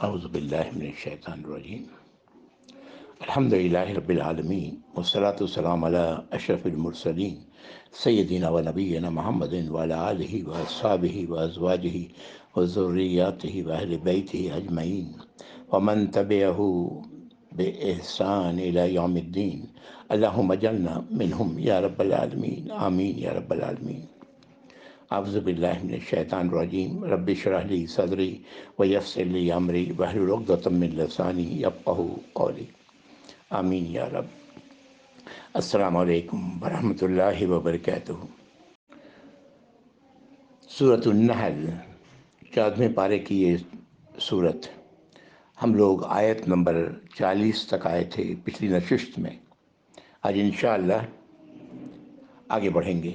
اعوذ باللہ من الشیطان الرجیم الحمد للہ رب العالمین والصلاة والسلام علی اشرف المرسلین سیدنا و نبینا محمد وعلی آلہ واصحابہ وازواجہ وذریاتہ واہل بیتہ اجمعین ومن تبعہ بإحسان الی یوم الدین اللہم اجعلنا منہم یا رب العالمین آمین یا رب العالمین۔ اعوذ باللہ من الشیطان الرجیم رب اشرح لی صدری ویسر لی امری واحلل عقدۃ من لسانی یفقہوا قولی آمین یا رب۔ السلام علیکم ورحمۃ اللہ وبرکاتہ۔ سورۃ النحل 14ویں پارے کی یہ سورت، ہم لوگ آیت نمبر 40 تک آئے تھے پچھلی نشست میں۔ آج انشاءاللہ آگے بڑھیں گے۔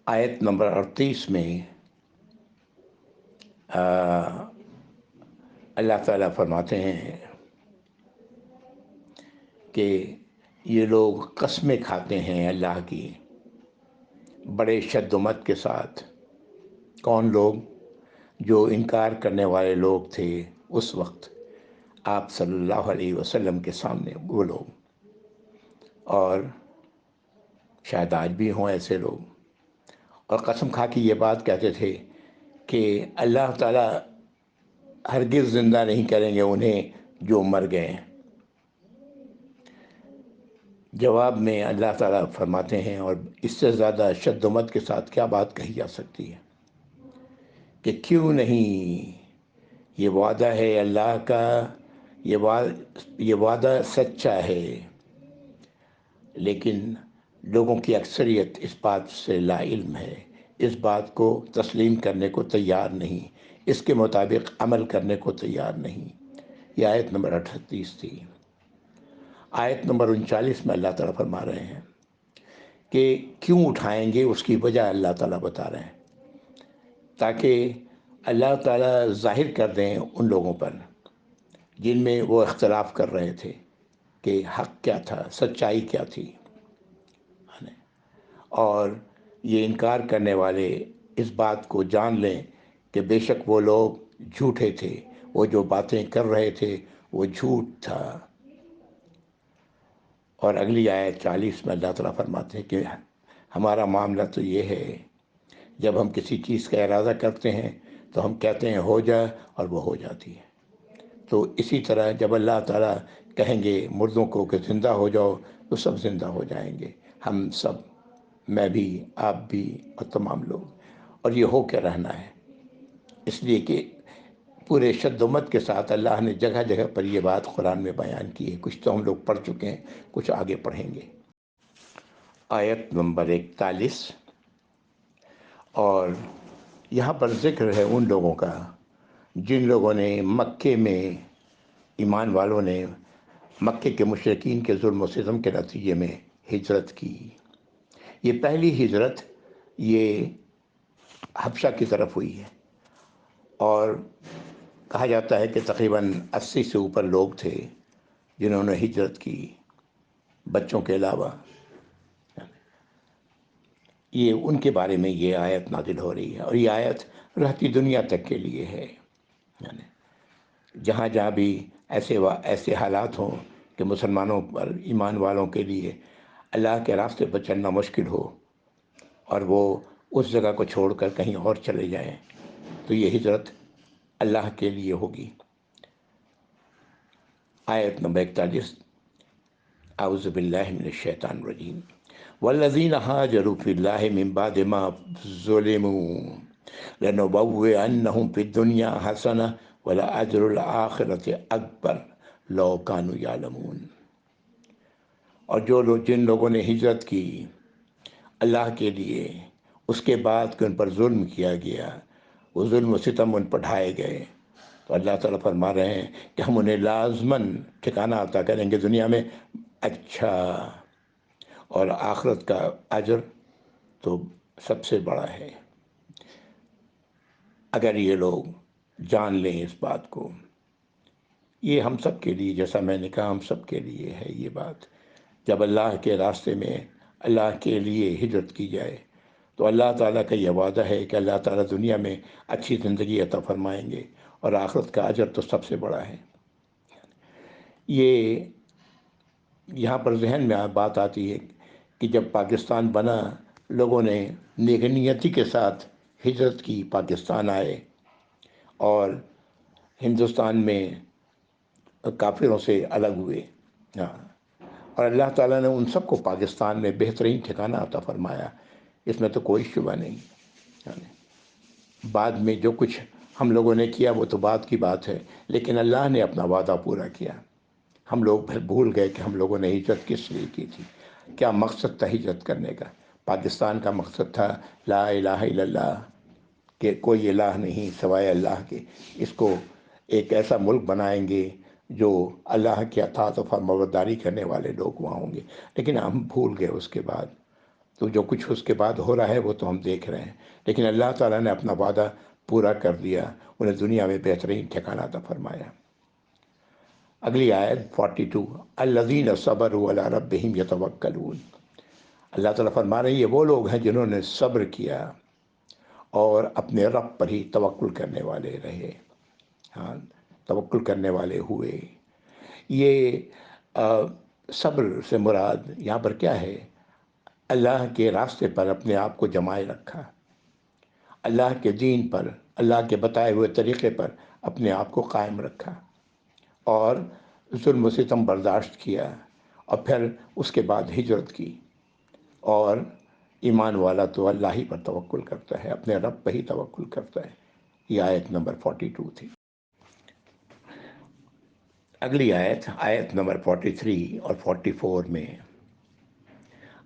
آیت نمبر 38 میں اللہ تعالیٰ فرماتے ہیں کہ یہ لوگ قسمیں کھاتے ہیں اللہ کی بڑے شد و مت کے ساتھ۔ کون لوگ؟ جو انکار کرنے والے لوگ تھے اس وقت آپ صلی اللہ علیہ وسلم کے سامنے، وہ لوگ، اور شاید آج بھی ہوں ایسے لوگ، اور قسم کھا کے یہ بات کہتے تھے کہ اللہ تعالیٰ ہرگز زندہ نہیں کریں گے انہیں جو مر گئے۔ جواب میں اللہ تعالیٰ فرماتے ہیں، اور اس سے زیادہ شد و مت کے ساتھ کیا بات کہی جا سکتی ہے، کہ کیوں نہیں، یہ وعدہ ہے اللہ کا، یہ وعدہ سچا ہے، لیکن لوگوں کی اکثریت اس بات سے لا علم ہے، اس بات کو تسلیم کرنے کو تیار نہیں، اس کے مطابق عمل کرنے کو تیار نہیں۔ یہ آیت نمبر 38 تھی۔ آیت نمبر 39 میں اللہ تعالیٰ فرما رہے ہیں کہ کیوں اٹھائیں گے، اس کی وجہ اللہ تعالیٰ بتا رہے ہیں، تاکہ اللہ تعالیٰ ظاہر کر دیں ان لوگوں پر جن میں وہ اختلاف کر رہے تھے کہ حق کیا تھا، سچائی کیا تھی، اور یہ انکار کرنے والے اس بات کو جان لیں کہ بے شک وہ لوگ جھوٹے تھے، وہ جو باتیں کر رہے تھے وہ جھوٹ تھا۔ اور اگلی آیت 40 میں اللہ تعالیٰ فرماتے ہیں کہ ہمارا معاملہ تو یہ ہے، جب ہم کسی چیز کا ارادہ کرتے ہیں تو ہم کہتے ہیں ہو جائے، اور وہ ہو جاتی ہے۔ تو اسی طرح جب اللہ تعالیٰ کہیں گے مردوں کو کہ زندہ ہو جاؤ، تو سب زندہ ہو جائیں گے، ہم سب، میں بھی، آپ بھی، اور تمام لوگ، اور یہ ہو کے رہنا ہے۔ اس لیے کہ پورے شد و مت کے ساتھ اللہ نے جگہ جگہ پر یہ بات قرآن میں بیان کی ہے۔ کچھ تو ہم لوگ پڑھ چکے ہیں، کچھ آگے پڑھیں گے۔ آیت نمبر 41، اور یہاں پر ذکر ہے ان لوگوں کا جن لوگوں نے مکے میں، ایمان والوں نے مکے کے مشرکین کے ظلم و ستم کے نتیجے میں ہجرت کی۔ یہ پہلی ہجرت یہ حبشہ کی طرف ہوئی ہے، اور کہا جاتا ہے کہ تقریباً 80 سے اوپر لوگ تھے جنہوں نے ہجرت کی، بچوں کے علاوہ۔ یہ ان کے بارے میں یہ آیت نازل ہو رہی ہے، اور یہ آیت رہتی دنیا تک کے لیے ہے، جہاں جہاں بھی ایسے حالات ہوں کہ مسلمانوں پر، ایمان والوں کے لیے اللہ کے راستے پر چلنا مشکل ہو، اور وہ اس جگہ کو چھوڑ کر کہیں اور چلے جائیں، تو یہ ہجرت اللہ کے لیے ہوگی۔ آیت نمبر 41، اعوذ باللہ من الشیطان الرجیم والذین ہاجروا فی اللہ من بعد ما ظلموا لنبوئنہم فی الدنیا حسنہ ولأجر الآخرۃ اکبر لو کانوا یعلمون۔ اور جن لوگوں نے ہجرت کی اللہ کے لیے، اس کے بعد کہ ان پر ظلم کیا گیا، وہ ظلم و ستم ان پر ڈھائے گئے، تو اللہ تعالیٰ فرما رہے ہیں کہ ہم انہیں لازماً ٹھکانہ عطا کریں گے دنیا میں اچھا، اور آخرت کا اجر تو سب سے بڑا ہے، اگر یہ لوگ جان لیں اس بات کو۔ یہ ہم سب کے لیے، جیسا میں نے کہا، ہم سب کے لیے ہے یہ بات۔ جب اللہ کے راستے میں اللہ کے لیے ہجرت کی جائے تو اللہ تعالیٰ کا یہ وعدہ ہے کہ اللہ تعالیٰ دنیا میں اچھی زندگی عطا فرمائیں گے اور آخرت کا اجر تو سب سے بڑا ہے۔ یہ یہاں پر ذہن میں بات آتی ہے کہ جب پاکستان بنا، لوگوں نے نیک نیتی کے ساتھ ہجرت کی، پاکستان آئے اور ہندوستان میں کافروں سے الگ ہوئے، ہاں، اور اللہ تعالیٰ نے ان سب کو پاکستان میں بہترین ٹھکانہ عطا فرمایا، اس میں تو کوئی شبہ نہیں۔ بعد میں جو کچھ ہم لوگوں نے کیا وہ تو بعد کی بات ہے، لیکن اللہ نے اپنا وعدہ پورا کیا۔ ہم لوگ پھر بھول گئے کہ ہم لوگوں نے ہجرت کس لیے کی تھی، کیا مقصد تھا ہجرت کرنے کا۔ پاکستان کا مقصد تھا لا الہ الا اللہ، کہ کوئی الہ نہیں سوائے اللہ کے، اس کو ایک ایسا ملک بنائیں گے جو اللہ کی اطاعت و فرمانبرداری کرنے والے لوگ وہاں ہوں گے، لیکن ہم بھول گئے۔ اس کے بعد تو جو کچھ اس کے بعد ہو رہا ہے وہ تو ہم دیکھ رہے ہیں، لیکن اللہ تعالیٰ نے اپنا وعدہ پورا کر دیا، انہیں دنیا میں بہترین ٹھکانہ عطا فرمایا۔ اگلی آیت 42، الذین صبروا علی ربہم یتوکلون۔ اللہ تعالیٰ فرما رہے ہیں یہ وہ لوگ ہیں جنہوں نے صبر کیا اور اپنے رب پر ہی توکل کرنے والے رہے، ہاں، توکل کرنے والے ہوئے۔ یہ صبر سے مراد یہاں پر کیا ہے؟ اللہ کے راستے پر اپنے آپ کو جمائے رکھا، اللہ کے دین پر، اللہ کے بتائے ہوئے طریقے پر اپنے آپ کو قائم رکھا، اور ظلم و ستم برداشت کیا، اور پھر اس کے بعد ہجرت کی۔ اور ایمان والا تو اللہ ہی پر توکل کرتا ہے، اپنے رب پہ ہی توکل کرتا ہے۔ یہ آیت نمبر 42 تھی۔ اگلی آیت، آیت نمبر 43 اور 44 میں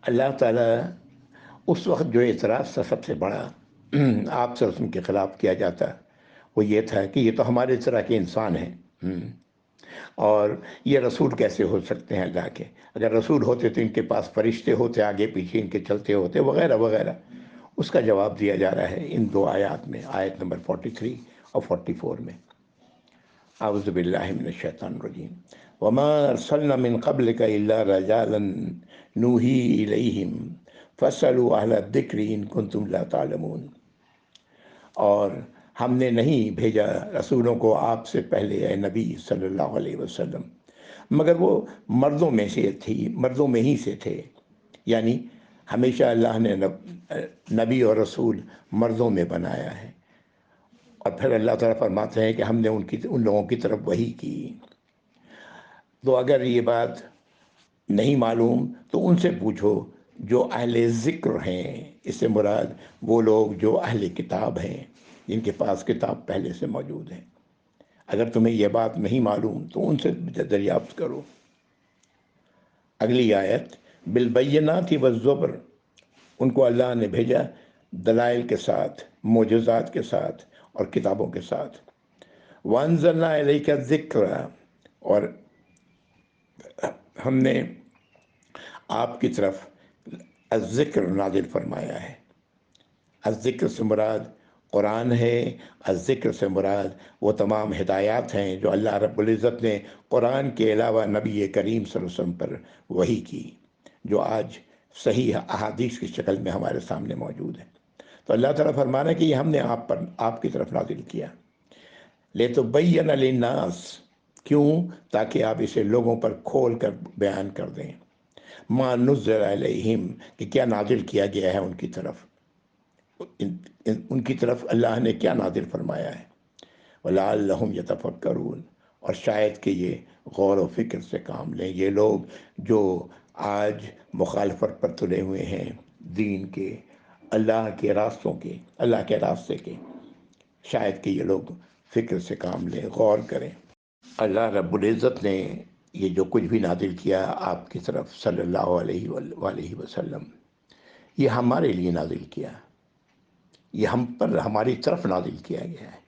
اللہ تعالیٰ اس وقت جو اعتراض تھا سب سے بڑا آپ سے رسول کے خلاف کیا جاتا، وہ یہ تھا کہ یہ تو ہمارے طرح کے انسان ہیں، اور یہ رسول کیسے ہو سکتے ہیں اللہ کے؟ اگر رسول ہوتے تو ان کے پاس فرشتے ہوتے، آگے پیچھے ان کے چلتے ہوتے، وغیرہ وغیرہ۔ اس کا جواب دیا جا رہا ہے ان دو آیات میں، آیت نمبر 43 اور 44 میں۔ اعوذ باللہ من الشیطان الرجیم، وما ارسلنا من قبلک الا رجالا نوحی الیہم فاسألوا اہل الذکر ان کنتم لا تعلمون۔ اور ہم نے نہیں بھیجا رسولوں کو آپ سے پہلے اے نبی صلی اللہ علیہ وسلم، مگر وہ مردوں میں سے تھی، مردوں میں ہی سے تھے، یعنی ہمیشہ اللہ نے نبی اور رسول مردوں میں بنایا ہے۔ اور پھر اللہ تعالیٰ فرماتے ہیں کہ ہم نے ان لوگوں کی طرف وحی کی۔ تو اگر یہ بات نہیں معلوم تو ان سے پوچھو جو اہل ذکر ہیں، اس سے مراد وہ لوگ جو اہل کتاب ہیں، جن کے پاس کتاب پہلے سے موجود ہے۔ اگر تمہیں یہ بات نہیں معلوم تو ان سے دریافت کرو۔ اگلی آیت، بالبینات والزبر، ان کو اللہ نے بھیجا دلائل کے ساتھ، معجزات کے ساتھ اور کتابوں کے ساتھ۔ وانزلنا الیک الذکر، اور ہم نے آپ کی طرف الذکر نازل فرمایا ہے۔ الذکر سے مراد قرآن ہے، الذکر سے مراد وہ تمام ہدایات ہیں جو اللہ رب العزت نے قرآن کے علاوہ نبی کریم صلی اللہ علیہ وسلم پر وحی کی، جو آج صحیح احادیث کی شکل میں ہمارے سامنے موجود ہے۔ تو اللہ تعالیٰ فرمانا ہے کہ یہ ہم نے آپ کی طرف نازل کیا، لِتُبَيِّنَ لِلنَّاسِ، کیوں؟ تاکہ آپ اسے لوگوں پر کھول کر بیان کر دیں، مَا نُزِّلَ عَلَيْهِمْ، کہ کیا نازل کیا گیا ہے ان کی طرف، ان کی طرف اللہ نے کیا نازل فرمایا ہے۔ وَلَعَلَّهُمْ يَتَفَكَّرُونَ، اور شاید کہ یہ غور و فکر سے کام لیں، یہ لوگ جو آج مخالفت پر تلے ہوئے ہیں دین کے، اللہ کے راستوں کے، اللہ کے راستے کے، شاید کہ یہ لوگ فکر سے کام لیں، غور کریں۔ اللہ رب العزت نے یہ جو کچھ بھی نازل کیا آپ کی طرف صلی اللہ علیہ وآلہ وسلم، یہ ہمارے لیے نازل کیا، یہ ہم پر، ہماری طرف نازل کیا گیا ہے،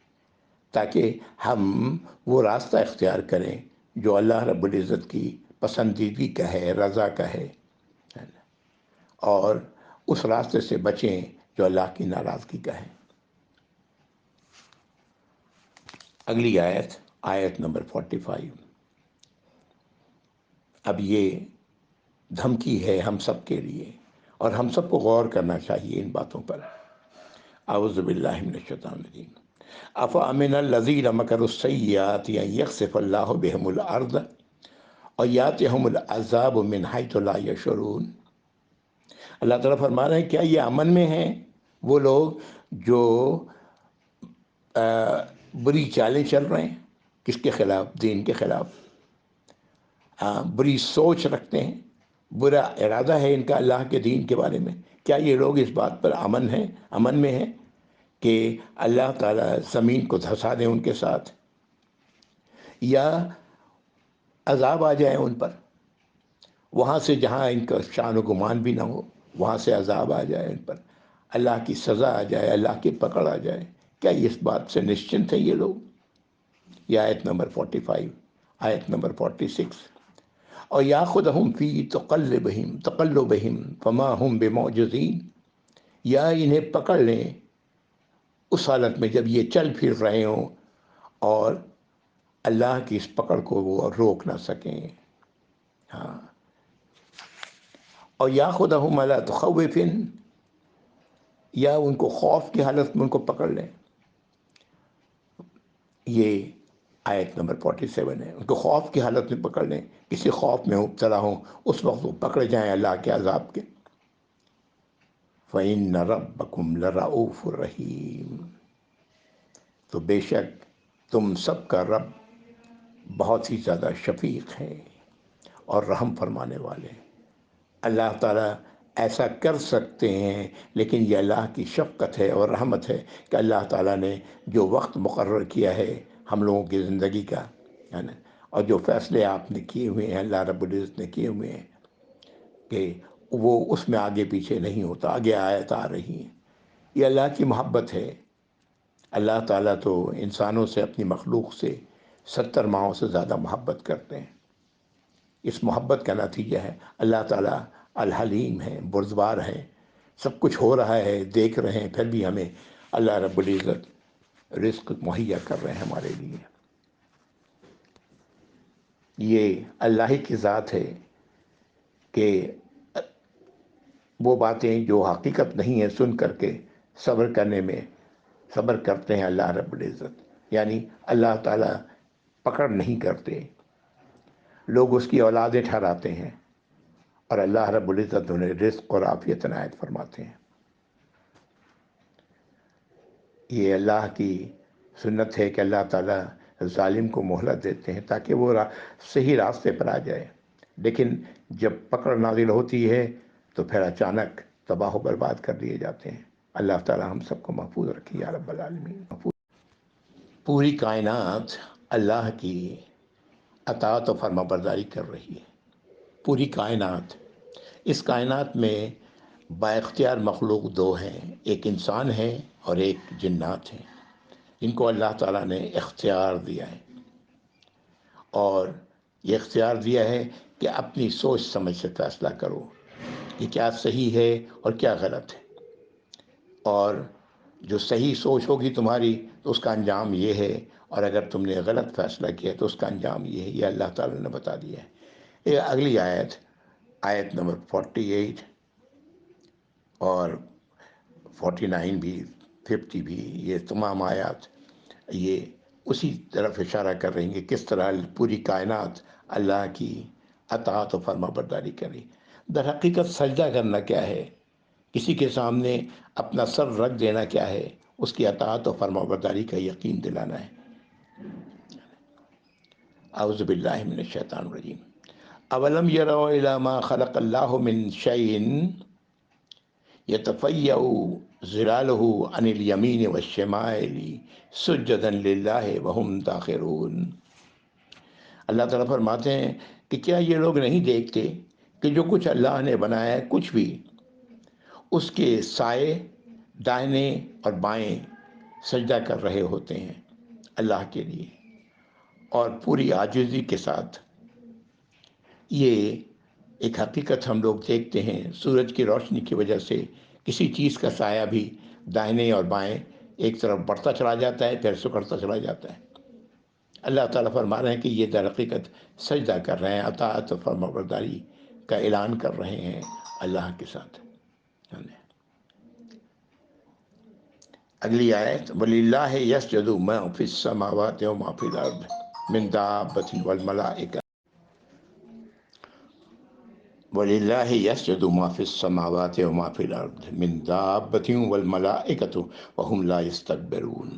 تاکہ ہم وہ راستہ اختیار کریں جو اللہ رب العزت کی پسندیدگی کا ہے، رضا کا ہے، اور اس راستے سے بچیں جو اللہ کی ناراضگی کا ہے۔ اگلی آیت، آیت نمبر 45۔ اب یہ دھمکی ہے ہم سب کے لیے، اور ہم سب کو غور کرنا چاہیے ان باتوں پر۔ اعوذ باللہ من الشیطان الرجیم۔ افامن الذین مکروا السیئات ان یخسف اللہ بہم الارض اور یاتہم العذاب من حیث لا یشعرون۔ اللہ تعالیٰ فرما رہے ہیں کیا یہ امن میں ہیں وہ لوگ جو بری چالیں چل رہے ہیں؟ کس کے خلاف؟ دین کے خلاف۔ بری سوچ رکھتے ہیں، برا ارادہ ہے ان کا اللہ کے دین کے بارے میں۔ کیا یہ لوگ اس بات پر امن میں ہیں کہ اللہ تعالیٰ زمین کو دھسا دیں ان کے ساتھ، یا عذاب آ جائے ان پر؟ وہاں سے جہاں ان کا شان و گمان بھی نہ ہو، وہاں سے عذاب آ جائے ان پر، اللہ کی سزا آ جائے، اللہ کی پکڑ آ جائے۔ کیا اس بات سے نشچنت ہیں یہ لوگ؟ یہ آیت نمبر 45، آیت نمبر 46۔ اور یاخذہم فی تقلبہم فما ہم بمعجزین، یا انہیں پکڑ لیں اس حالت میں جب یہ چل پھر رہے ہوں اور اللہ کی اس پکڑ کو وہ روک نہ سکیں۔ ہاں، اور یاخذہم علی تخوف، یا ان کو خوف کی حالت میں ان کو پکڑ لیں۔ یہ آیت نمبر 47 ہے، ان کو خوف کی حالت میں پکڑ لیں، کسی خوف میں مبتلا ہوں، اس وقت وہ پکڑے جائیں اللہ کے عذاب کے۔ فَإِنَّ رَبَّكُمْ لَرَؤُوفٌ رَحِيمٌ، تو بے شک تم سب کا رب بہت ہی زیادہ شفیق ہے اور رحم فرمانے والے ہیں۔ اللہ تعالیٰ ایسا کر سکتے ہیں، لیکن یہ اللہ کی شفقت ہے اور رحمت ہے کہ اللہ تعالیٰ نے جو وقت مقرر کیا ہے ہم لوگوں کی زندگی کا، ہے نا، اور جو فیصلے آپ نے کیے ہوئے ہیں، اللہ رب العزت نے کیے ہوئے ہیں، کہ وہ اس میں آگے پیچھے نہیں ہوتا، آگے آیت آ رہی ہیں۔ یہ اللہ کی محبت ہے۔ اللہ تعالیٰ تو انسانوں سے، اپنی مخلوق سے 70 ماہوں سے زیادہ محبت کرتے ہیں۔ اس محبت کا نتیجہ ہے اللہ تعالیٰ الحلیم ہے، بردبار ہے، سب کچھ ہو رہا ہے، دیکھ رہے ہیں، پھر بھی ہمیں اللہ رب العزت رزق مہیا کر رہے ہیں ہمارے لیے۔ یہ اللہ ہی کی ذات ہے کہ وہ باتیں جو حقیقت نہیں ہیں سن کر کے صبر کرتے ہیں اللہ رب العزت، یعنی اللہ تعالیٰ پکڑ نہیں کرتے، لوگ اس کی اولادیں ٹھہراتے ہیں، اور اللہ رب العزت انہیں رزق اور عافیت عنایت فرماتے ہیں۔ یہ اللہ کی سنت ہے کہ اللہ تعالیٰ ظالم کو مہلت دیتے ہیں تاکہ وہ صحیح راستے پر آ جائے، لیکن جب پکڑ نازل ہوتی ہے تو پھر اچانک تباہ و برباد کر دیے جاتے ہیں۔ اللہ تعالیٰ ہم سب کو محفوظ رکھے یا رب العالمین۔ پوری کائنات اللہ کی اطاعت و فرما برداری کر رہی ہے، پوری کائنات۔ اس کائنات میں با اختیار مخلوق دو ہیں، ایک انسان ہے اور ایک جنات ہیں، جن کو اللہ تعالیٰ نے اختیار دیا ہے، اور یہ اختیار دیا ہے کہ اپنی سوچ سمجھ سے فیصلہ کرو کہ کیا صحیح ہے اور کیا غلط ہے، اور جو صحیح سوچ ہوگی تمہاری تو اس کا انجام یہ ہے، اور اگر تم نے غلط فیصلہ کیا تو اس کا انجام یہ ہے۔ یہ اللہ تعالیٰ نے بتا دیا ہے۔ یہ اگلی آیت نمبر 48 اور 49 بھی، 50 بھی، یہ تمام آیات یہ اسی طرف اشارہ کر رہی ہیں کہ کس طرح پوری کائنات اللہ کی اطاعت و فرما برداری کری۔ در حقیقت سجدہ کرنا کیا ہے؟ کسی کے سامنے اپنا سر رکھ دینا کیا ہے؟ اس کی اطاعت و فرما برداری کا یقین دلانا ہے۔ اعوذ باللہ من الشیطان الرجیم۔ اولم یروا الی ما خلق اللہ من شیء یتفیأ ظلالہ عن الیمین والشمائل سجدا للہ وہم داخرون۔ اللہ تعالیٰ فرماتے ہیں کہ کیا یہ لوگ نہیں دیکھتے کہ جو کچھ اللہ نے بنایا ہے کچھ بھی، اس کے سائے دائیں اور بائیں سجدہ کر رہے ہوتے ہیں اللہ کے لیے، اور پوری عاجزی کے ساتھ۔ یہ ایک حقیقت ہم لوگ دیکھتے ہیں، سورج کی روشنی کی وجہ سے کسی چیز کا سایہ بھی دائیں اور بائیں ایک طرف بڑھتا چلا جاتا ہے، پھر سکڑتا چلا جاتا ہے۔ اللہ تعالیٰ فرما رہے ہیں کہ یہ در حقیقت سجدہ کر رہے ہیں، اطاعت و فرما برداری کا اعلان کر رہے ہیں اللہ کے ساتھ۔ اگلی آیت وَلِلَّهِ يَسْجُدُ مَا فِي السَّمَاوَاتِ وَمَا فِي الْأَرْضِ مِن دَابَّةٍ وَالْمَلَائِكَةُ وَلِلَّهِ يَسْجُدُ مَا فِي السَّمَاوَاتِ وَمَا فِي الْأَرْضِ مِن دَابَّةٍ وَالْمَلَائِكَةُ وَهُمْ لَا يَسْتَكْبِرُونَ۔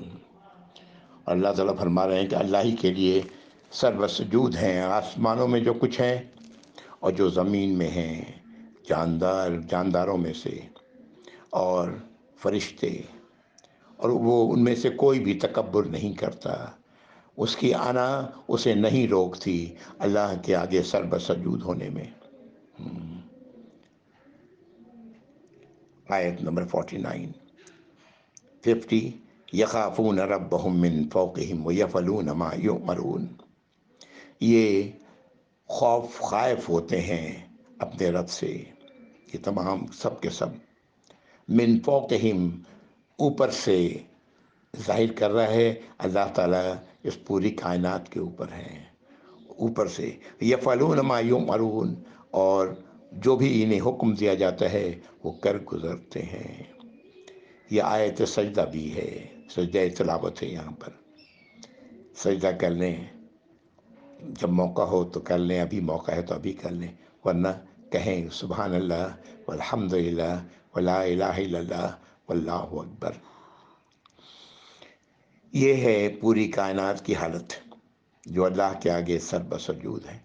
اللہ تعالیٰ فرما رہے ہیں کہ اللہ ہی کے لیے سرو سجود ہیں آسمانوں میں جو کچھ ہے اور جو زمین میں ہیں، جانداروں میں سے اور فرشتے، اور وہ ان میں سے کوئی بھی تکبر نہیں کرتا، اس کی آنا اسے نہیں روکتی اللہ کے آگے سرو سجود ہونے میں۔ آیت نمبر 50 یخافون ربہم من فوقہم ویفعلون ما یؤمرون۔ یہ خائف ہوتے ہیں اپنے رب سے، یہ تمام سب کے سب من فوقہم اوپر سے ظاہر کر رہا ہے اللہ تعالیٰ اس پوری کائنات کے اوپر ہیں، اوپر سے یفعلون ما یؤمرون، اور جو بھی انہیں حکم دیا جاتا ہے وہ کر گزرتے ہیں۔ یہ آیت سجدہ بھی ہے، سجدہ تلاوت ہے، یہاں پر سجدہ کر لیں، جب موقع ہو تو کر لیں، ابھی موقع ہے تو ابھی کر لیں، ورنہ کہیں سبحان اللہ والحمد للہ ولا الہ الا اللہ واللہ اکبر۔ یہ ہے پوری کائنات کی حالت جو اللہ کے آگے سر بسجود ہے۔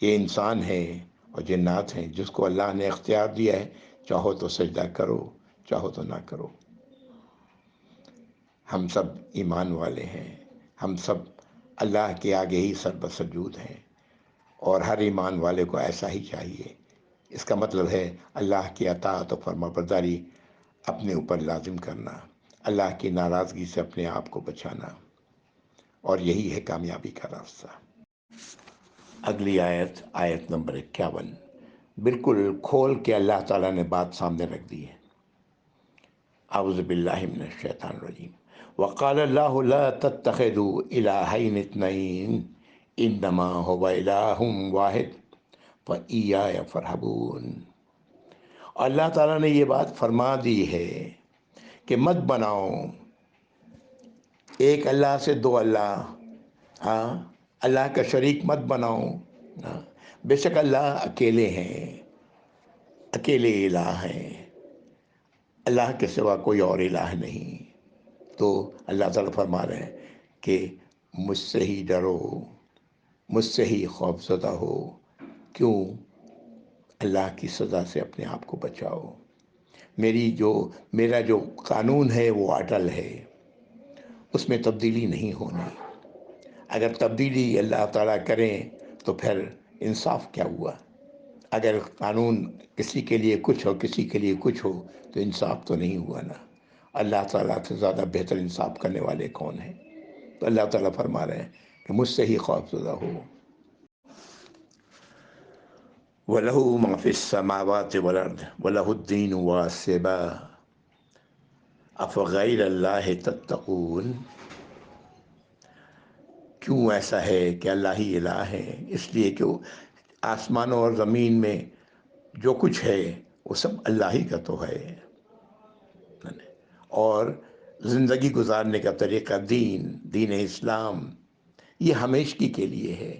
یہ انسان ہے اور جنات ہیں جس کو اللہ نے اختیار دیا ہے، چاہو تو سجدہ کرو، چاہو تو نہ کرو۔ ہم سب ایمان والے ہیں، ہم سب اللہ کے آگے ہی سر بسجود ہیں، اور ہر ایمان والے کو ایسا ہی چاہیے۔ اس کا مطلب ہے اللہ کی اطاعت و فرمانبرداری اپنے اوپر لازم کرنا، اللہ کی ناراضگی سے اپنے آپ کو بچانا، اور یہی ہے کامیابی کا راستہ۔ اگلی آیت نمبر 51، بالکل کھول کے اللہ تعالیٰ نے بات سامنے رکھ دی ہے۔ اعوذ باللہ من الشیطان الرجیم۔ وقال اللہ لا تتخذوا الہین اثنین انما هو الہ واحد فایای فارہبون۔ اللہ تعالیٰ نے یہ بات فرما دی ہے کہ مت بناؤ ایک اللہ سے دو اللہ، اللہ کا شریک مت بناؤ، بے شک اللہ اکیلے ہیں، اکیلے الہ ہیں، اللہ کے سوا کوئی اور الہ نہیں۔ تو اللہ تعالیٰ فرما رہے ہیں کہ مجھ سے ہی ڈرو، مجھ سے ہی خوف زدہ ہو، کیوں؟ اللہ کی سزا سے اپنے آپ کو بچاؤ۔ میرا جو قانون ہے وہ اٹل ہے، اس میں تبدیلی نہیں ہونی۔ اگر تبدیلی اللہ تعالیٰ کریں تو پھر انصاف کیا ہوا؟ اگر قانون کسی کے لیے کچھ ہو کسی کے لیے کچھ ہو تو انصاف تو نہیں ہوا نا۔ اللہ تعالیٰ سے زیادہ بہتر انصاف کرنے والے کون ہیں؟ تو اللہ تعالیٰ فرما رہے ہیں کہ مجھ سے ہی خوف زدہ ہو۔ وَلَهُ مَا فِي السَّمَاوَاتِ وَالْأَرْضِ وَلَهُ الدِّينُ وَاسِبًا أَفَغَيْرَ اللَّهِ تَتَّقُونَ۔ کیوں ایسا ہے کہ اللہ ہی الہ ہے؟ اس لیے کہ آسمانوں اور زمین میں جو کچھ ہے وہ سب اللہ ہی کا تو ہے، اور زندگی گزارنے کا طریقہ دین اسلام یہ ہمیشگی کے لیے ہے،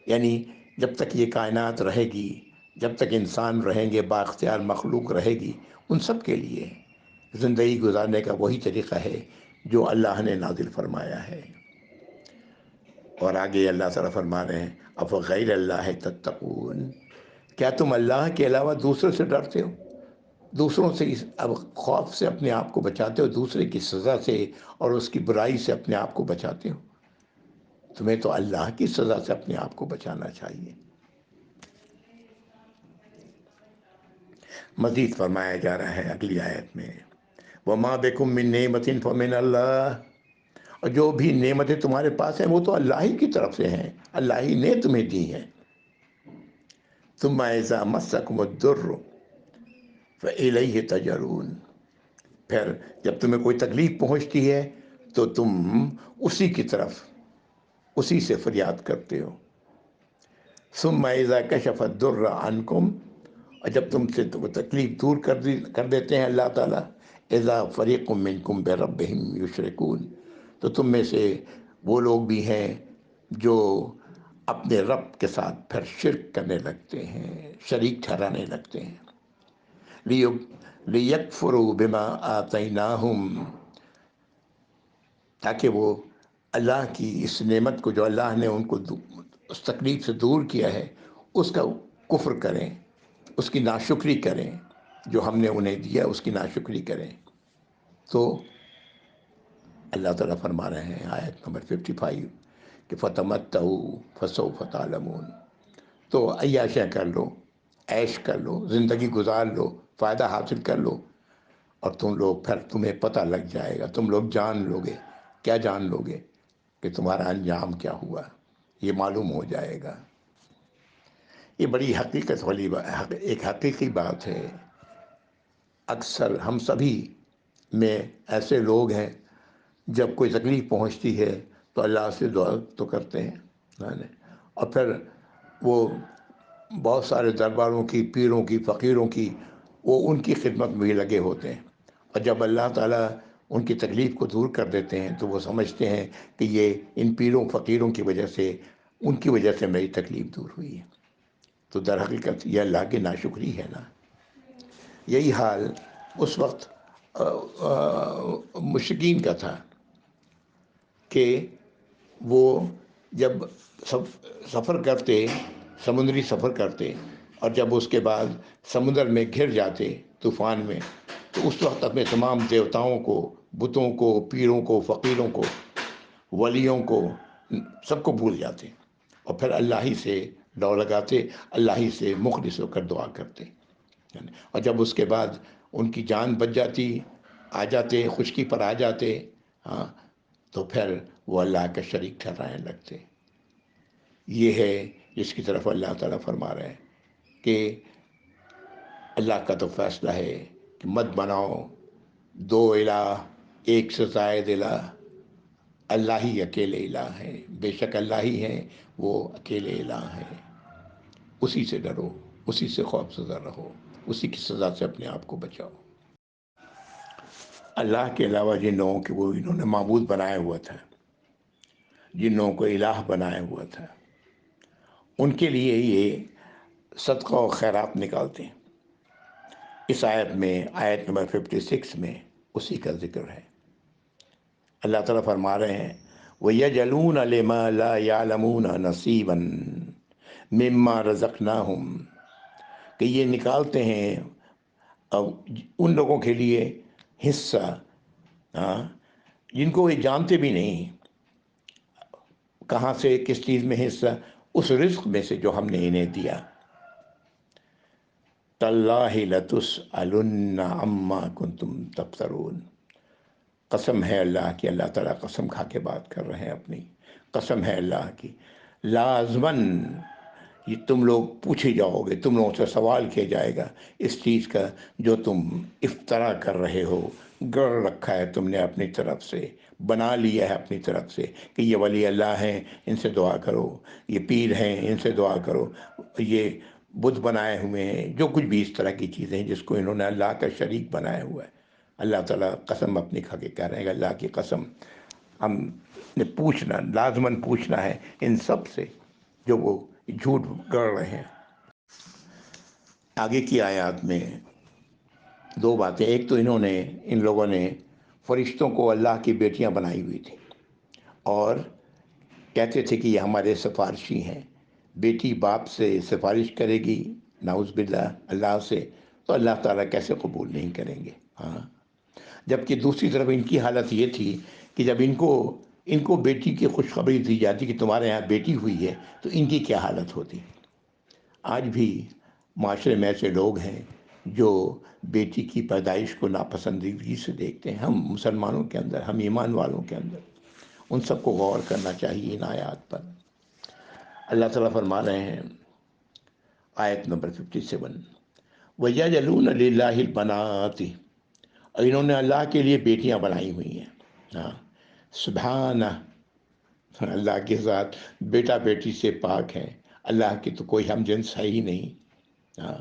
یعنی جب تک یہ کائنات رہے گی، جب تک انسان رہیں گے، بااختیار مخلوق رہے گی، ان سب کے لیے زندگی گزارنے کا وہی طریقہ ہے جو اللہ نے نازل فرمایا ہے۔ اور آگے اللہ تعالیٰ فرما رہے ہیں افغیر اللہ تتقون، کیا تم اللہ کے علاوہ دوسرے سے ڈرتے ہو؟ دوسروں سے اب خوف سے اپنے آپ کو بچاتے ہو، دوسرے کی سزا سے اور اس کی برائی سے اپنے آپ کو بچاتے ہو؟ تمہیں تو اللہ کی سزا سے اپنے آپ کو بچانا چاہیے۔ مزید فرمایا جا رہا ہے اگلی آیت میں وَمَا بِكُم مِّن نِّعْمَةٍ فَمِنَ اللَّهِ، اور جو بھی نعمتیں تمہارے پاس ہیں وہ تو اللہ ہی کی طرف سے ہیں، اللہ ہی نے تمہیں دی ہیں۔ ثُمَّ إِذَا مَسَّكُمُ الضُّرُّ فَإِلَيْهِ تَجَرُونَ، پھر جب تمہیں کوئی تکلیف پہنچتی ہے تو تم اسی کی طرف، اسی سے فریاد کرتے ہو۔ ثُمَّ إِذَا كَشَفَ الضُّرَّ عَنْكُمْ اور جب تم سے وہ تکلیف دور کر دیتے ہیں اللہ تعالیٰ، اذا فریق منکم بربہم یشرکون، تو تم میں سے وہ لوگ بھی ہیں جو اپنے رب کے ساتھ پھر شرک کرنے لگتے ہیں، شریک ٹھہرانے لگتے ہیں۔ لیکفروا بما آتیناہم، تاکہ وہ اللہ کی اس نعمت کو جو اللہ نے ان کو اس تکلیف سے دور کیا ہے اس کا کفر کریں، اس کی ناشکری کریں، جو ہم نے انہیں دیا اس کی ناشکری کریں۔ تو اللہ تعالیٰ فرما رہے ہیں آیت نمبر 55 کہ فتمتعوا فسوف تعلمون، تو عیاشیاں کر لو، عیش کر لو، زندگی گزار لو، فائدہ حاصل کر لو، اور تم لوگ پھر تمہیں پتہ لگ جائے گا، تم لوگ جان لو گے۔ کیا جان لو گے؟ کہ تمہارا انجام کیا ہوا، یہ معلوم ہو جائے گا۔ یہ بڑی حقیقت والی ایک حقیقی بات ہے۔ اکثر ہم سبھی میں ایسے لوگ ہیں جب کوئی تکلیف پہنچتی ہے تو اللہ سے دعا تو کرتے ہیں، اور پھر وہ بہت سارے درباروں کی، پیروں کی، فقیروں کی، وہ ان کی خدمت میں بھی لگے ہوتے ہیں، اور جب اللہ تعالیٰ ان کی تکلیف کو دور کر دیتے ہیں تو وہ سمجھتے ہیں کہ یہ ان پیروں فقیروں کی وجہ سے، ان کی وجہ سے میری تکلیف دور ہوئی ہے۔ تو در حقیقت یہ اللہ کی ناشکری ہے نا۔ یہی حال اس وقت مشرکین کا تھا کہ وہ جب سفر کرتے، سمندری سفر کرتے، اور جب اس کے بعد سمندر میں گھر جاتے طوفان میں، تو اس وقت اپنے تمام دیوتاؤں کو، بتوں کو، پیروں کو، فقیروں کو، ولیوں کو، سب کو بھول جاتے، اور پھر اللہ ہی سے دوڑ لگاتے، اللہ ہی سے مخلص ہو کر دعا کرتے، اور جب اس کے بعد ان کی جان بچ جاتی، آ جاتے، خشکی پر آ جاتے، ہاں، تو پھر وہ اللہ کا شریک ٹھہرانے لگتے۔ یہ ہے جس کی طرف اللہ تعالیٰ فرما رہے ہیں کہ اللہ کا تو فیصلہ ہے کہ مت بناؤ دو الہ، ایک سے زائد الہ، اللہ ہی اکیلے الہ ہے، بے شک اللہ ہی ہیں، وہ اکیلے الہ ہیں۔ اسی سے ڈرو، اسی سے خوف زدہ رہو، اسی کی سزا سے اپنے آپ کو بچاؤ۔ اللہ کے علاوہ جن لوگوں کے وہ انہوں نے معبود بنایا ہوا تھا، جن لوگوں کو الہ بنایا ہوا تھا، ان کے لیے یہ صدقہ و خیرات نکالتے ہیں۔ اس آیت میں، آیت نمبر 56 میں اسی کا ذکر ہے۔ اللہ تعالیٰ فرما رہے ہیں وَيَجْعَلُونَ لِمَا لَا يَعْلَمُونَ نَصِيبًا مِمَّا رَزَقْنَاهُمْ، کہ یہ نکالتے ہیں ان لوگوں کے لیے حصہ، جن کو یہ جانتے بھی نہیں کہاں سے، کس چیز میں حصہ، اس رزق میں سے جو ہم نے انہیں دیا۔ تَاللَّهِ لَتُسْأَلُنَّ عَمَّا كُنتُمْ تَفْتَرُونَ، قسم ہے اللہ کی، اللہ تعالیٰ قسم کھا کے بات کر رہے ہیں اپنی، قسم ہے اللہ کی، لازماً یہ تم لوگ پوچھے جاؤ گے، تم لوگوں سے سوال کیا جائے گا اس چیز کا جو تم افطرا کر رہے ہو، گڑ رکھا ہے تم نے اپنی طرف سے، بنا لیا ہے اپنی طرف سے کہ یہ ولی اللہ ہیں ان سے دعا کرو، یہ پیر ہیں ان سے دعا کرو، یہ بت بنائے ہوئے ہیں، جو کچھ بھی اس طرح کی چیزیں ہیں جس کو انہوں نے اللہ کا شریک بنایا ہوا ہے۔ اللہ تعالیٰ قسم اپنی کھا کے کہہ رہے ہیں کہ اللہ کی قسم، ہم نے پوچھنا، لازماً پوچھنا ہے ان سب سے جو وہ جھوٹ گڑ رہے ہیں۔ آگے کی آیات میں دو باتیں، ایک تو ان لوگوں نے فرشتوں کو اللہ کی بیٹیاں بنائی ہوئی تھی، اور کہتے تھے کہ یہ ہمارے سفارشی ہیں، بیٹی باپ سے سفارش کرے گی نعوذ باللہ اللہ سے، تو اللہ تعالیٰ کیسے قبول نہیں کریں گے؟ ہاں، جبکہ دوسری طرف ان کی حالت یہ تھی کہ جب ان کو بیٹی کی خوشخبری دی جاتی کہ تمہارے یہاں بیٹی ہوئی ہے تو ان کی کیا حالت ہوتی۔ آج بھی معاشرے میں ایسے لوگ ہیں جو بیٹی کی پیدائش کو ناپسندیدگی سے دیکھتے ہیں، ہم مسلمانوں کے اندر، ہم ایمان والوں کے اندر، ان سب کو غور کرنا چاہیے ان آیات پر۔ اللہ تعالیٰ فرما رہے ہیں آیت نمبر 57 وَيَجْعَلُونَ لِلَّهِ الْبَنَاتِ، اور انہوں نے اللہ کے لیے بیٹیاں بنائی ہوئی ہیں۔ ہاں، سبحانہ، اللہ کے ذات بیٹا بیٹی سے پاک ہے، اللہ کی تو کوئی ہم جنس ہے ہی نہیں۔ ہاں،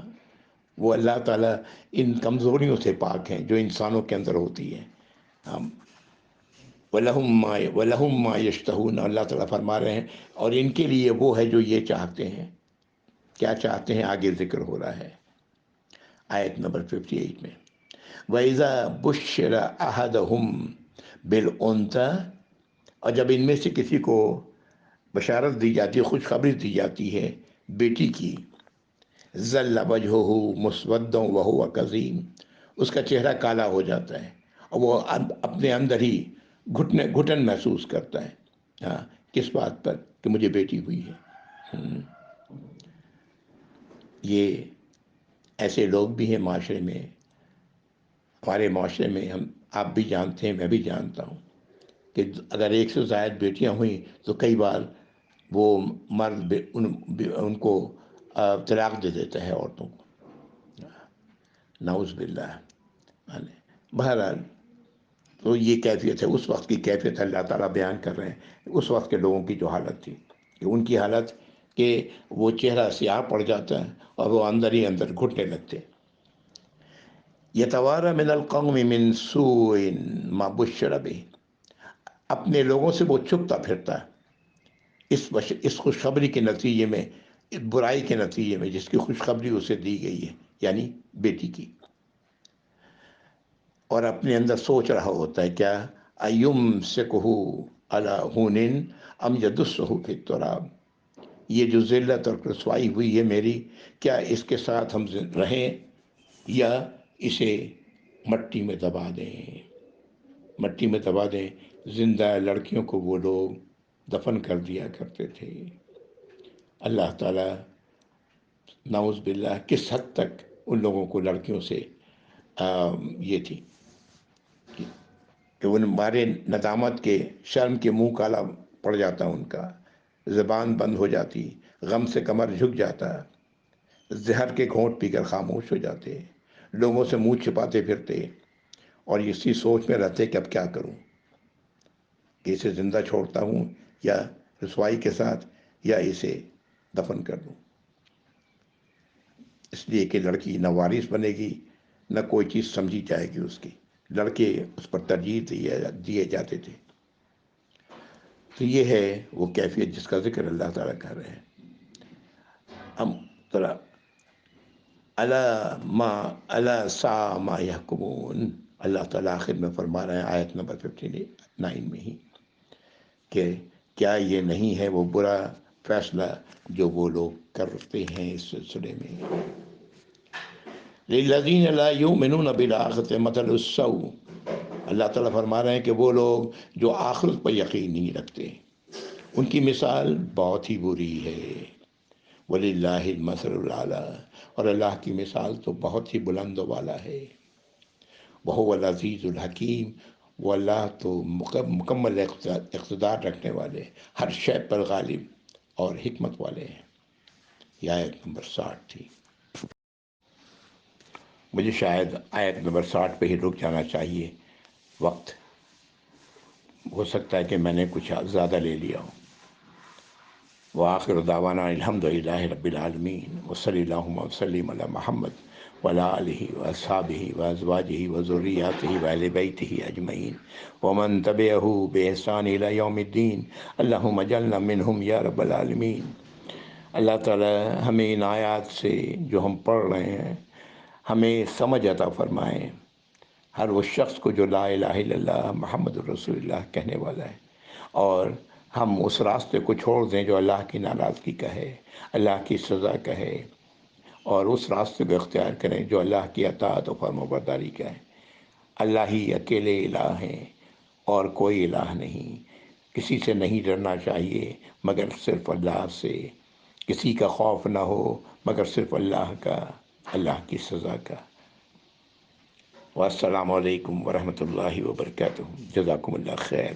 وہ اللہ تعالیٰ ان کمزوریوں سے پاک ہیں جو انسانوں کے اندر ہوتی ہیں. ہم وَلَهُمْ مَا يَشْتَهُونَ، اللہ تعالیٰ فرما رہے ہیں اور ان کے لیے وہ ہے جو یہ چاہتے ہیں. کیا چاہتے ہیں آگے ذکر ہو رہا ہے آیت نمبر 58 میں. وَإِذَا بُشِّرَ أَحَدَهُمْ بِالْأُنثَىٰ، اور جب ان میں سے کسی کو بشارت دی جاتی ہے، خوشخبری دی جاتی ہے بیٹی کی، ظَلَّ وَجْهُهُ مُسْوَدًّا وَهُوَ كَظِيمٌ، اس کا چہرہ کالا ہو جاتا ہے اور وہ اپنے اندر ہی گھٹن محسوس کرتا ہے. ہاں، کس بات پر کہ مجھے بیٹی ہوئی ہے. یہ ایسے لوگ بھی ہیں معاشرے میں، ہمارے معاشرے میں. آپ بھی جانتے ہیں، میں بھی جانتا ہوں کہ اگر ایک سے زائد بیٹیاں ہوئیں تو کئی بار وہ مرد ان کو طلاق دے دیتا ہے عورتوں کو. نعوذ باللہ. بہرحال تو یہ کیفیت ہے، اس وقت کی کیفیت اللہ تعالیٰ بیان کر رہے ہیں. اس وقت کے لوگوں کی جو حالت تھی کہ ان کی حالت کہ وہ چہرہ سیاہ پڑ جاتا ہے اور وہ اندر ہی اندر گھٹنے لگتے. یتوارا من القوم من سوء ما بشر به، اپنے لوگوں سے وہ چھپتا پھرتا ہے اس خوشخبری کے نتیجے میں، اس برائی کے نتیجے میں جس کی خوشخبری اسے دی گئی ہے، یعنی بیٹی کی. اور اپنے اندر سوچ رہا ہوتا ہے کیا، ایمسکہ علی ہون ام یدسہ فی التراب، یہ جو ذلت اور رسوائی ہوئی ہے میری، کیا اس کے ساتھ ہم رہیں یا اسے مٹی میں دبا دیں. مٹی میں دبا دیں. زندہ لڑکیوں کو وہ لوگ دفن کر دیا کرتے تھے. اللہ تعالیٰ نعوذ باللہ کس حد تک ان لوگوں کو لڑکیوں سے یہ تھی کہ ان مارے ندامت کے، شرم کے منہ کالا پڑ جاتا ان کا، زبان بند ہو جاتی، غم سے کمر جھک جاتا، زہر کے گھونٹ پی کر خاموش ہو جاتے، لوگوں سے منہ چھپاتے پھرتے اور اسی سوچ میں رہتے کہ اب کیا کروں، کہ اسے زندہ چھوڑتا ہوں یا رسوائی کے ساتھ، یا اسے دفن کر دوں. اس لیے کہ لڑکی نہ وارث بنے گی، نہ کوئی چیز سمجھی جائے گی اس کی. لڑکے اس پر ترجیح دیے جاتے تھے. تو یہ ہے وہ کیفیت جس کا ذکر اللہ تعالیٰ کر رہے ہیں. ہم ذرا الا ساء ما یحکمون، اللہ تعالیٰ آخر میں فرما رہے ہیں آیت نمبر 59 میں ہی کہ کیا یہ نہیں ہے وہ برا فیصلہ جو وہ لوگ کرتے ہیں اس سلسلے میں. للذین لا یؤمنون بالآخرۃ مثل السوء، اللہ تعالیٰ فرما رہے ہیں کہ وہ لوگ جو آخرت پر یقین نہیں رکھتے ان کی مثال بہت ہی بری ہے. وَلِلَّهِ الْمَثَلُ الْأَعْلَىٰ، اور اللہ کی مثال تو بہت ہی بلند و بالا ہے. وَهُوَ الْعَزِيزُ الْحَكِيمُ، وہ اللہ تو مکمل اقتدار رکھنے والے، ہر شے پر غالب اور حکمت والے ہیں. یہ آیت نمبر 60 تھی. مجھے شاید آیت نمبر 60 پہ ہی رک جانا چاہیے، وقت ہو سکتا ہے کہ میں نے کچھ زیادہ لے لیا ہوں. وآخر دعوانا الحمد للہ رب العالمین، وصلی اللہم وسلم علی محمد وعلی آلہ واصحابہ وازواجہ وذریاتہ واہل بیتہ اجمعین ومن تبعہ بإحسان الی یوم الدین. اللہم اجعلنا منہم یا رب العالمین. اللہ تعالی ہمیں ان آیات سے جو ہم پڑھ رہے ہیں ہمیں سمجھ عطا فرمائیں. ہر وہ شخص کو جو لا الہ الا اللہ محمد الرسول اللہ کہنے والا ہے، اور ہم اس راستے کو چھوڑ دیں جو اللہ کی ناراضگی کا ہے، اللہ کی سزا کا ہے، اور اس راستے کو اختیار کریں جو اللہ کی اطاعت و فرمانبرداری کا ہے. اللہ ہی اکیلے الہ ہیں اور کوئی الہ نہیں. کسی سے نہیں ڈرنا چاہیے مگر صرف اللہ سے. کسی کا خوف نہ ہو مگر صرف اللہ کا، اللہ کی سزا کا. والسلام علیکم ورحمۃ اللہ وبرکاتہ. جزاکم اللہ خیر.